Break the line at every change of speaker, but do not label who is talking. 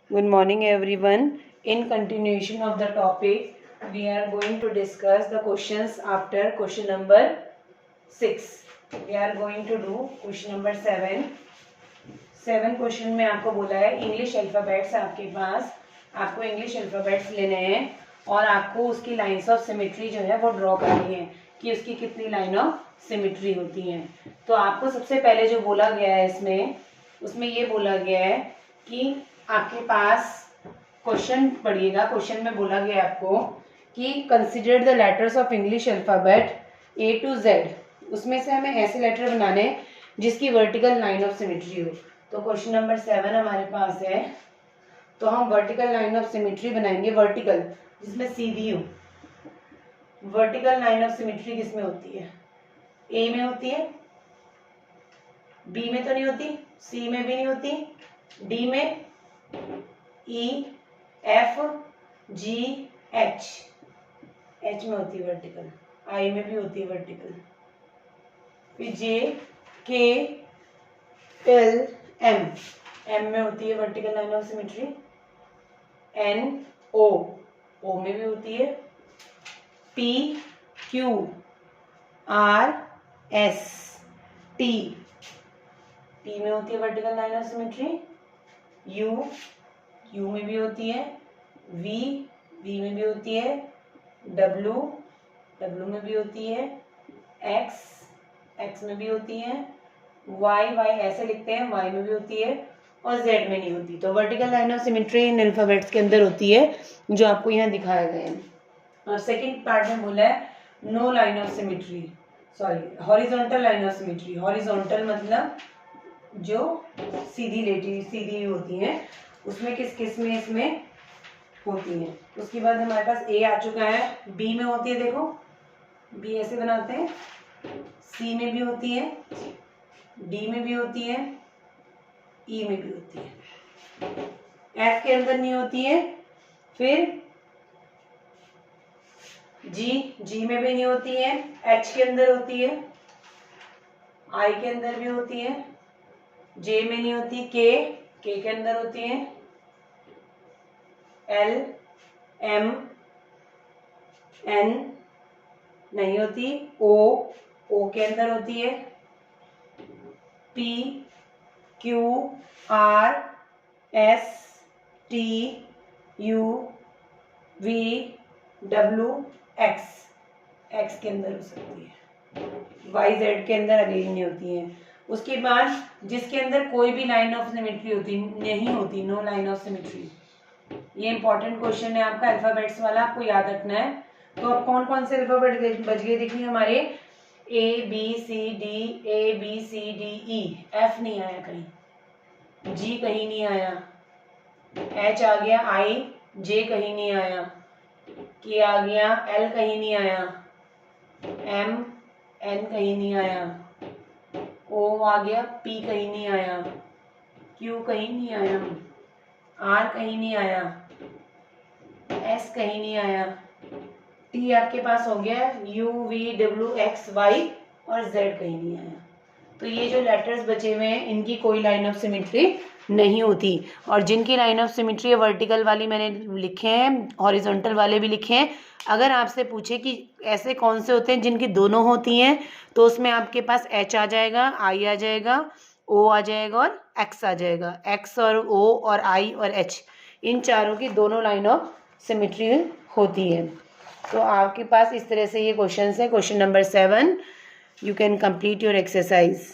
Good morning everyone. In continuation of the topic, we are going to discuss the questions after question number 6. We are going to do question number 7. 7 question में आपको बोला है English alphabets आपके पास, आपको English alphabets लेने हैं और आपको उसकी लाइंस ऑफ सिमेट्री जो है वो ड्रॉ करनी है कि उसकी कितनी लाइन ऑफ सिमेट्री होती हैं। तो आपको सबसे पहले जो बोला गया है उसमें ये बोला गया है कि आपके पास क्वेश्चन पढ़िएगा। क्वेश्चन में बोला गया आपको कि consider the letters of English alphabet A to Z। उसमें से हमें ऐसे लेटर बनाने जिसकी वर्टिकल लाइन ऑफ सिमेट्री हो। तो क्वेश्चन नंबर 7 हमारे पास है, तो हम वर्टिकल लाइन ऑफ सिमेट्री बनाएंगे, वर्टिकल जिसमें सीधी हो। वर्टिकल लाइन ऑफ सिमेट्री किसमें होती है? ए में होती है, बी में तो नहीं होती, सी में भी नहीं होती, डी में, ई, एफ, जी, एच में होती है वर्टिकल, आई में भी होती है वर्टिकल, फिर जे, के, एल, एम में होती है vertical line of symmetry, N, O में भी होती है, P, Q, R, S, T में होती है vertical line of symmetry, U में भी होती है, वी में भी होती है, डब्ल्यू में भी होती है, एक्स में भी होती है, वाई ऐसे लिखते हैं, वाई में भी होती है और जेड में नहीं होती। तो vertical line of symmetry in alphabets के अंदर होती है जो आपको यहाँ दिखाया गया है। और सेकंड पार्ट में बोला है no line of symmetry, sorry horizontal line of symmetry. Horizontal मतलब जो सीधी होती हैं, उसमें किस में इसमें होती हैं। उसके बाद हमारे पास ए आ चुका है, बी में होती है, देखो बी ऐसे बनाते हैं, सी में भी होती है, डी में भी होती है, ई में भी होती है, एफ के अंदर नहीं होती है, फिर जी में भी नहीं होती है, एच के अंदर होती है, आई के अंदर भी होती है, जे में नहीं होती, के के अंदर होती है, एल, एम, एन नहीं होती, ओ के अंदर होती है, P, Q, R, S, T, U, V, W, X के अंदर हो सकती है, वाई जेड के अंदर अगेन नहीं होती है। उसके बाद जिसके अंदर कोई भी लाइन ऑफ सिमेट्री नहीं होती, नो लाइन ऑफ सिमेट्री। ये इंपॉर्टेंट क्वेश्चन है आपका अल्फाबेट्स वाला, आपको याद रखना है। तो अब कौन कौन से अल्फाबेट बच गए देखिए हमारे, A B C D E, F नहीं आया कहीं, जी कहीं नहीं आया, एच आ गया, आई, जे कहीं नहीं आया, के आ गया, एल कहीं नहीं आया, एम, एन कहीं नहीं आया, ओ आ गया, पी कहीं नहीं आया, क्यू कहीं नहीं आया, आर कहीं नहीं आया, एस कहीं नहीं आया, टी आपके पास हो गया, U, V, W, X, Y और जेड कहीं नहीं आया। तो ये जो लेटर्स बचे हुए हैं इनकी कोई लाइन ऑफ सिमेट्री नहीं होती। और जिनकी लाइन ऑफ सिमेट्री है वर्टिकल वाली मैंने लिखे हैं, हॉरिजॉन्टल वाले भी लिखे हैं। अगर आपसे पूछे कि ऐसे कौन से होते हैं जिनकी दोनों होती हैं, तो उसमें आपके पास एच आ जाएगा, आई आ जाएगा, ओ आ जाएगा और एक्स आ जाएगा। एक्स और ओ और आई और एच, इन चारों की दोनों लाइन ऑफ सिमेट्री होती है। तो आपके पास इस तरह से ये क्वेश्चन है। Question number 7, you can complete your exercise.